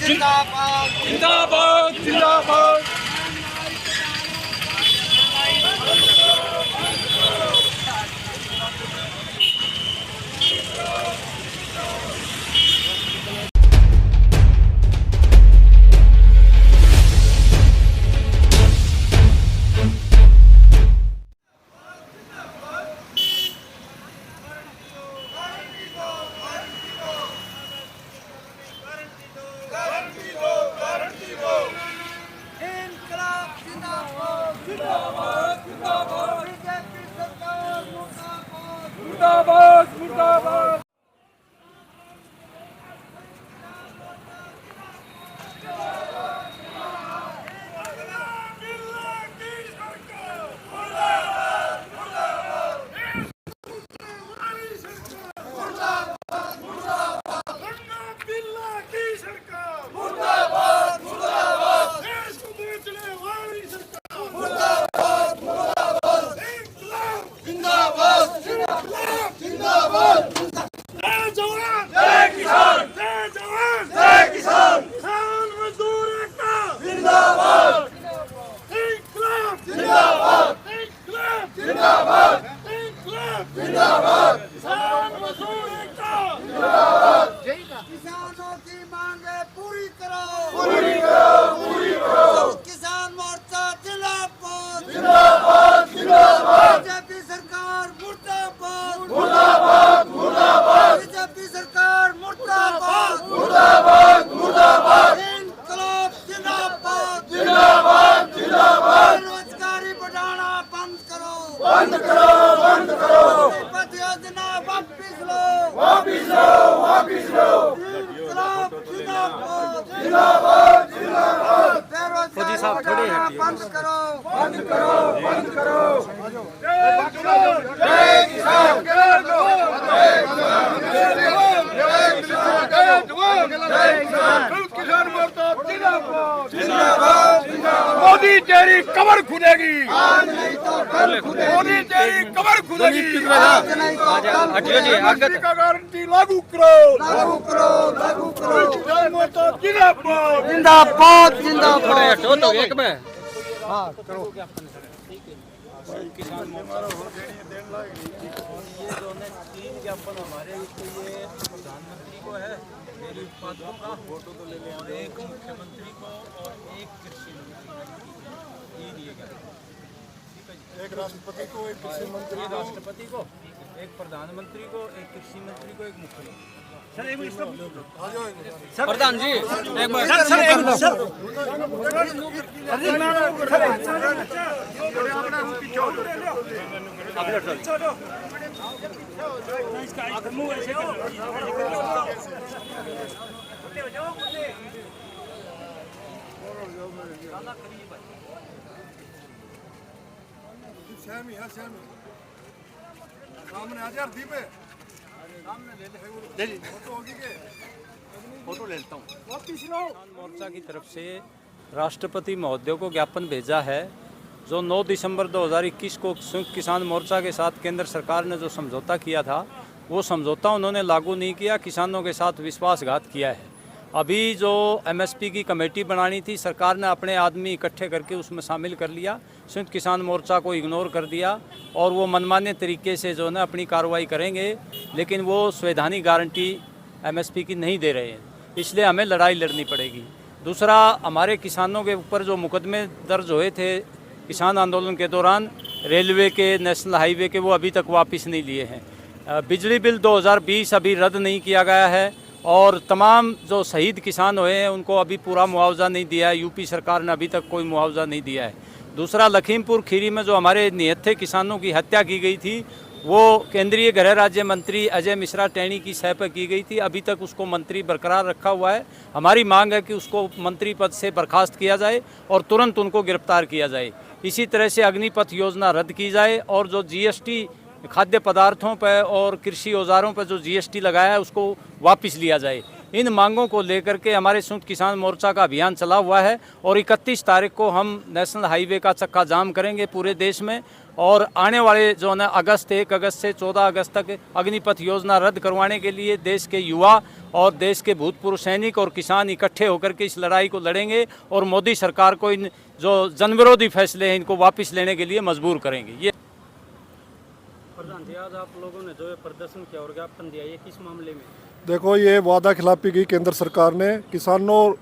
जिंदाबाद जिंदाबाद जिंदाबाद। मुर्दाबाद मुर्दाबाद। किसानों की मांगे पूरी करो, पूरी करो, पूरी करो। किसान मोर्चा जिंदाबाद, जिंदाबाद, जिंदाबाद। बीजेपी सरकार मुर्दाबाद, मुर्दाबाद, मुर्दाबाद। बीजेपी सरकार मुर्दाबाद, मुर्दाबाद, मुर्दाबाद। इंकलाब जिंदाबाद, जिंदाबाद, जिंदाबाद। बेरोजगारी बढ़ाना बंद करो, बंद करो, बंद करो। योजना वापिस लो, वापिस लो, वापिस लो। इंकलाब जिंदाबाद, जिंदाबाद, जिंदाबाद। बेरोजगारी बढ़ाना बंद करो, बंद करो, बंद करो। जय जवान, जय किसान, जय जवान, जय किसान, जय जवान, जय जवान, जय किसान। किसान मोर्चा जिंदाबाद, जिंदाबाद, जिंदाबाद। मोदी तेरी कमर खुलेगी, आज नहीं तो कल खुलेगी। मोदी तेरी कमर खुलेगी, आज नहीं तो कल खुलेगी। का गारंटी लागू करो, लागू करो, लागू करो। किसान मोर्चा जिंदाबाद, जिंदाबाद, जिंदाबाद। एक में हाँ करो। किसान ये जो ने 3 ज्ञापन हमारे ये प्रधानमंत्री को है, डेयरी उत्पादकों का फोटो तो ले लें, और एक मुख्यमंत्री को और एक कृषि मंत्री ये दिए गए। ठीक है जी। एक राष्ट्रपति को, एक कृषि मंत्री एक राष्ट्रपति को, एक प्रधानमंत्री को, एक कृषि मंत्री को, एक मुख्यमंत्री। प्रधान जी एक मिनट सामने आ जा दीपे, फोटो ले लेता हूँ। किसान मोर्चा की तरफ से राष्ट्रपति महोदय को ज्ञापन भेजा है। जो 9 दिसंबर 2021 को संयुक्त किसान मोर्चा के साथ केंद्र सरकार ने जो समझौता किया था, वो समझौता उन्होंने लागू नहीं किया, किसानों के साथ विश्वासघात किया है। अभी जो एमएसपी की कमेटी बनानी थी, सरकार ने अपने आदमी इकट्ठे करके उसमें शामिल कर लिया, संयुक्त किसान मोर्चा को इग्नोर कर दिया और वो मनमाने तरीके से जो है अपनी कार्रवाई करेंगे, लेकिन वो संवैधानिक गारंटी एमएसपी की नहीं दे रहे हैं, इसलिए हमें लड़ाई लड़नी पड़ेगी। दूसरा, हमारे किसानों के ऊपर जो मुकदमे दर्ज हुए थे किसान आंदोलन के दौरान, रेलवे के, नेशनल हाईवे के, वो अभी तक वापस नहीं लिए हैं। बिजली बिल 2020 अभी रद्द नहीं किया गया है और तमाम जो शहीद किसान हुए हैं उनको अभी पूरा मुआवजा नहीं दिया है, यूपी सरकार ने अभी तक कोई मुआवजा नहीं दिया है। दूसरा, लखीमपुर खीरी में जो हमारे निहत्थे किसानों की हत्या की गई थी, वो केंद्रीय गृह राज्य मंत्री अजय मिश्रा टैनी की सह पर की गई थी, अभी तक उसको मंत्री बरकरार रखा हुआ है। हमारी मांग है कि उसको मंत्री पद से बर्खास्त किया जाए और तुरंत उनको गिरफ्तार किया जाए। इसी तरह से अग्निपथ योजना रद्द की जाए और जो जीएसटी खाद्य पदार्थों पर और कृषि औजारों पर जो जीएसटी लगाया है उसको वापस लिया जाए। इन मांगों को लेकर के हमारे संयुक्त किसान मोर्चा का अभियान चला हुआ है और 31 तारीख को हम नेशनल हाईवे का चक्का जाम करेंगे पूरे देश में। और आने वाले जो है 1 अगस्त से 14 अगस्त तक अग्निपथ योजना रद्द करवाने के लिए देश के युवा और देश के भूतपूर्व सैनिक और किसान इकट्ठे होकर के इस लड़ाई को लड़ेंगे और मोदी सरकार को इन जो जनविरोधी फैसले हैं इनको वापस लेने के लिए मजबूर करेंगे। ये प्रधान जी, आज आप लोगों ने जो ये प्रदर्शन किया और ज्ञापन दिया, ये किस मामले में? देखो, ये वादा खिलाफी की केंद्र सरकार ने। किसानों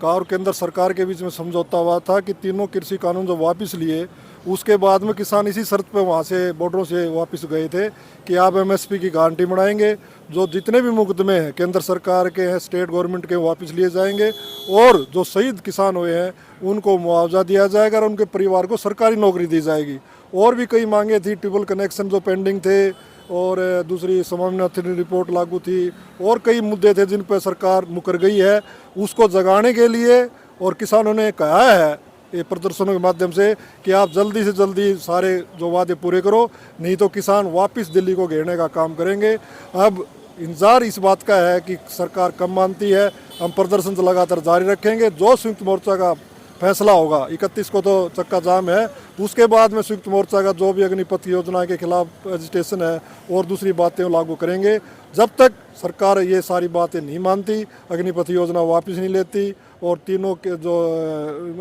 का और केंद्र सरकार के बीच में समझौता हुआ था कि तीनों कृषि कानून जो वापस लिए, उसके बाद में किसान इसी शर्त पे वहाँ से बॉर्डरों से वापस गए थे कि आप एमएसपी की गारंटी बढ़ाएंगे, जो जितने भी मुकदमे हैं केंद्र सरकार के हैं, स्टेट गवर्नमेंट के, वापस लिए जाएंगे और जो शहीद किसान हुए हैं उनको मुआवजा दिया जाएगा और उनके परिवार को सरकारी नौकरी दी जाएगी। और भी कई मांगे थी, ट्रिपल कनेक्शन जो पेंडिंग थे, और दूसरी स्वामीनाथन रिपोर्ट लागू थी, और कई मुद्दे थे जिन पर सरकार मुकर गई है। उसको जगाने के लिए और किसानों ने कहा है ये प्रदर्शनों के माध्यम से कि आप जल्दी से जल्दी सारे जो वादे पूरे करो, नहीं तो किसान वापस दिल्ली को घेरने का काम करेंगे। अब इंतजार इस बात का है कि सरकार कब मानती है। हम प्रदर्शन तो लगातार जारी रखेंगे। जो संयुक्त मोर्चा का फैसला होगा, 31 को तो चक्का जाम है, उसके बाद में संयुक्त मोर्चा का जो भी अग्निपथ योजना के खिलाफ एजिटेशन है और दूसरी बातें लागू करेंगे। जब तक सरकार ये सारी बातें नहीं मानती, अग्निपथ योजना वापस नहीं लेती और तीनों के जो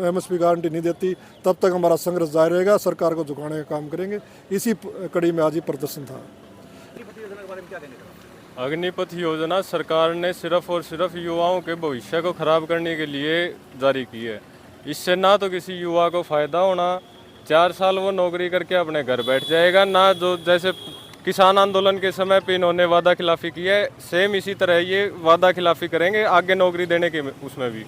एमएसपी गारंटी नहीं देती, तब तक हमारा संघर्ष जारी रहेगा। सरकार को झुकाने का काम करेंगे। इसी कड़ी में आज ही प्रदर्शन था। अग्निपथ योजना सरकार ने सिर्फ और सिर्फ युवाओं के भविष्य को खराब करने के लिए जारी की है। इससे ना तो किसी युवा को फ़ायदा होना, 4 साल वो नौकरी करके अपने घर बैठ जाएगा, ना जो जैसे किसान आंदोलन के समय पे इन्होंने वादा खिलाफी की है, सेम इसी तरह ये वादा खिलाफी करेंगे आगे नौकरी देने के उसमें भी।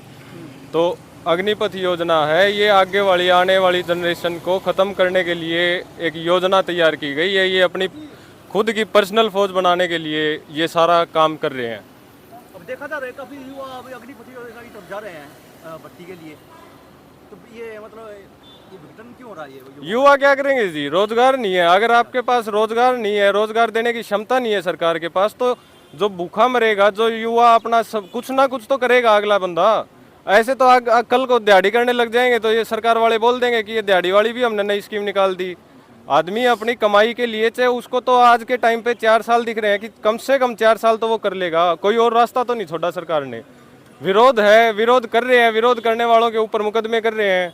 तो अग्निपथ योजना है, ये आगे वाली आने वाली जनरेशन को ख़त्म करने के लिए एक योजना तैयार की गई है। ये अपनी खुद की पर्सनल फौज बनाने के लिए ये सारा काम कर रहे हैं। अब देखा जा रहा है काफ़ी युवा अभी अग्निपथ योजना की तरफ जा रहे हैं भर्ती के लिए, तो ये मतलब ये भुगतान क्यों हो रहा है? ये युवा क्या करेंगे जी, रोजगार नहीं है। अगर आपके पास रोजगार नहीं है, रोजगार देने की क्षमता नहीं है सरकार के पास, तो जो भूखा मरेगा, जो युवा अपना सब कुछ ना कुछ तो करेगा अगला बंदा। ऐसे तो कल को दिहाड़ी करने लग जाएंगे तो ये सरकार वाले बोल देंगे कि ये दिहाड़ी वाली भी हमने नई स्कीम निकाल दी। आदमी अपनी कमाई के लिए, चाहे उसको तो आज के टाइम पे 4 साल दिख रहे हैं कि कम से कम 4 साल तो वो कर लेगा, कोई और रास्ता तो नहीं छोड़ा सरकार ने। विरोध है, विरोध कर रहे हैं, विरोध करने वालों के ऊपर मुकदमे कर रहे हैं,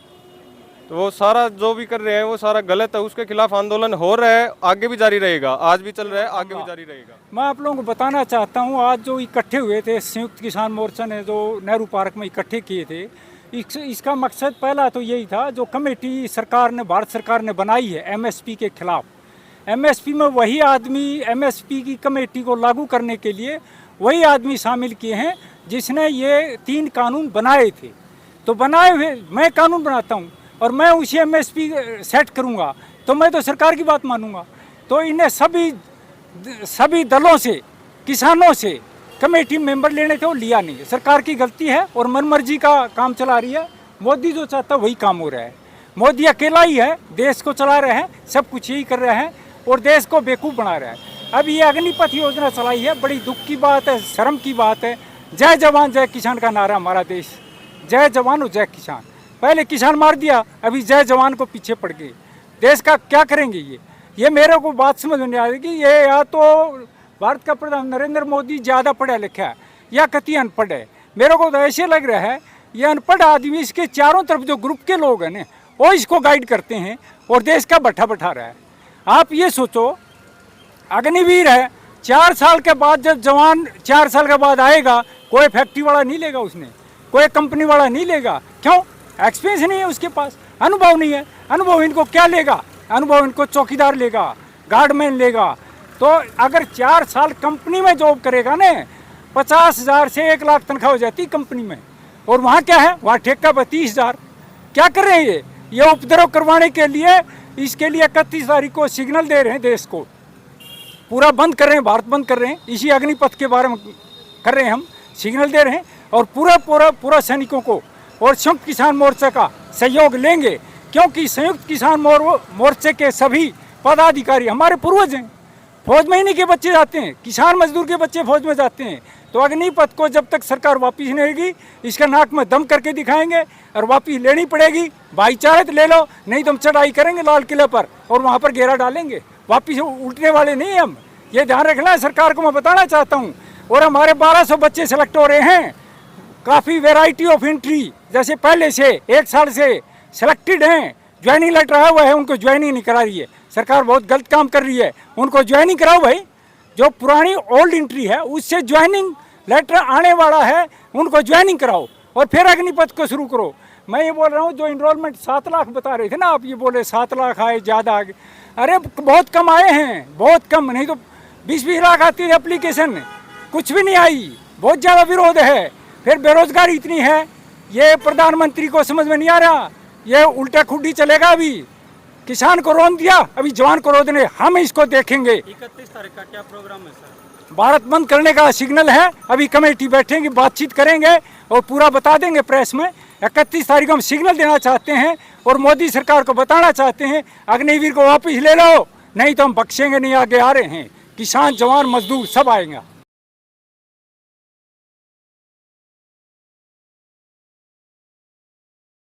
तो वो सारा जो भी कर रहे हैं वो सारा गलत है। उसके खिलाफ आंदोलन हो रहा है, आगे भी जारी रहेगा, आज भी चल रहा है, आगे भी जारी रहेगा। मैं आप लोगों को बताना चाहता हूँ, आज जो इकट्ठे हुए थे संयुक्त किसान मोर्चा ने जो नेहरू पार्क में इकट्ठे किए थे, इसका मकसद पहला तो यही था, जो कमेटी सरकार ने, भारत सरकार ने बनाई है एमएसपी के खिलाफ, एमएसपी में वही आदमी, एमएसपी की कमेटी को लागू करने के लिए वही आदमी शामिल किए हैं जिसने ये 3 कानून बनाए थे। तो बनाए हुए मैं कानून बनाता हूँ और मैं उसी एमएसपी सेट करूँगा, तो मैं तो सरकार की बात मानूंगा। तो इन्हें सभी दलों से, किसानों से कमेटी मेंबर लेने थे, वो लिया नहीं है। सरकार की गलती है और मनमर्जी का काम चला रही है। मोदी जो चाहता है वही काम हो रहा है। मोदी अकेला ही है, देश को चला रहे हैं, सब कुछ यही कर रहे हैं और देश को बेवकूफ़ बना रहा है। अब ये अग्निपथ योजना चलाई है, बड़ी दुख की बात है, शर्म की बात है। जय जवान जय किसान का नारा हमारा देश, जय जवान और जय किसान। पहले किसान मार दिया, अभी जय जवान को पीछे पड़ गए। देश का क्या करेंगे ये मेरे को बात समझ में नहीं आ रही कि ये या तो भारत का प्रधान नरेंद्र मोदी ज़्यादा पढ़ा लिखा है या कति अनपढ़ है। मेरे को तो ऐसे लग रहा है ये अनपढ़ आदमी, इसके चारों तरफ जो ग्रुप के लोग हैं ना, वो इसको गाइड करते हैं और देश का भट्ठा बैठा रहा है। आप ये सोचो, अग्निवीर है, 4 साल के बाद जब जवान 4 साल के बाद आएगा, कोई फैक्ट्री वाला नहीं लेगा उसने, कोई कंपनी वाला नहीं लेगा। क्यों? एक्सपीरियंस नहीं है उसके पास, अनुभव नहीं है। अनुभव इनको क्या लेगा? अनुभव इनको चौकीदार लेगा, गार्डमैन लेगा। तो अगर 4 साल कंपनी में जॉब करेगा ना, 50,000 से 1 लाख तनख्वाह हो जाती कंपनी में। और वहाँ क्या है? वहाँ ठेका 32,000। क्या कर रहे हैं ये उपद्रव करवाने के लिए, इसके लिए 31 तारीख को सिग्नल दे रहे हैं, देश को पूरा बंद कर रहे हैं, भारत बंद कर रहे हैं। इसी अग्निपथ के बारे में कर रहे हैं, हम सिग्नल दे रहे हैं और पूरा सैनिकों को और संयुक्त किसान मोर्चा का सहयोग लेंगे, क्योंकि संयुक्त किसान मोर्चे के सभी पदाधिकारी हमारे पूर्वज हैं। फौज में इन्हीं के बच्चे जाते हैं, किसान मजदूर के बच्चे फौज में जाते हैं। तो अग्निपथ को जब तक सरकार वापिस नहीं लेगी, इसका नाक में दम करके दिखाएंगे और वापिस लेनी पड़ेगी। भाईचारे तो ले लो, नहीं तो हम चढ़ाई करेंगे लाल किले पर और वहाँ पर घेरा डालेंगे। वापिस उठने वाले नहीं हम, ये ध्यान रखना है सरकार को। मैं बताना चाहता हूँ, और हमारे 1200 बच्चे सेलेक्ट हो रहे हैं। काफ़ी वेराइटी ऑफ एंट्री, जैसे पहले से 1 साल से सेलेक्टेड हैं, ज्वाइनिंग लेटर आया हुआ है, उनको ज्वाइनिंग नहीं करा रही है सरकार। बहुत गलत काम कर रही है, उनको ज्वाइनिंग कराओ भाई। जो पुरानी ओल्ड एंट्री है उससे ज्वाइनिंग लेटर आने वाला है, उनको ज्वाइनिंग कराओ और फिर अग्निपथ को शुरू करो। मैं ये बोल रहा हूँ, जो इनरोलमेंट 7 लाख बता रहे थे ना आप, ये बोले 7 लाख आए ज़्यादा आगे, अरे बहुत कम आए हैं, बहुत कम। नहीं तो 20-20 लाख आती है एप्लीकेशन, कुछ भी नहीं आई, बहुत ज़्यादा विरोध है। फिर बेरोजगारी इतनी है, ये प्रधानमंत्री को समझ में नहीं आ रहा, ये उल्टा खुड्डी चलेगा। अभी किसान को रोन दिया, अभी जवान को रोन देने, हम इसको देखेंगे। 31 तारीख का क्या प्रोग्राम है सर? भारत बंद करने का सिग्नल है, अभी कमेटी बैठेंगे, बातचीत करेंगे और पूरा बता देंगे प्रेस में। 31 तारीख को हम सिग्नल देना चाहते हैं और मोदी सरकार को बताना चाहते हैं, अग्निवीर को वापस ले लो, नहीं तो हम बख्शेंगे नहीं। आगे आ रहे हैं किसान, जवान, मजदूर सब आएंगे।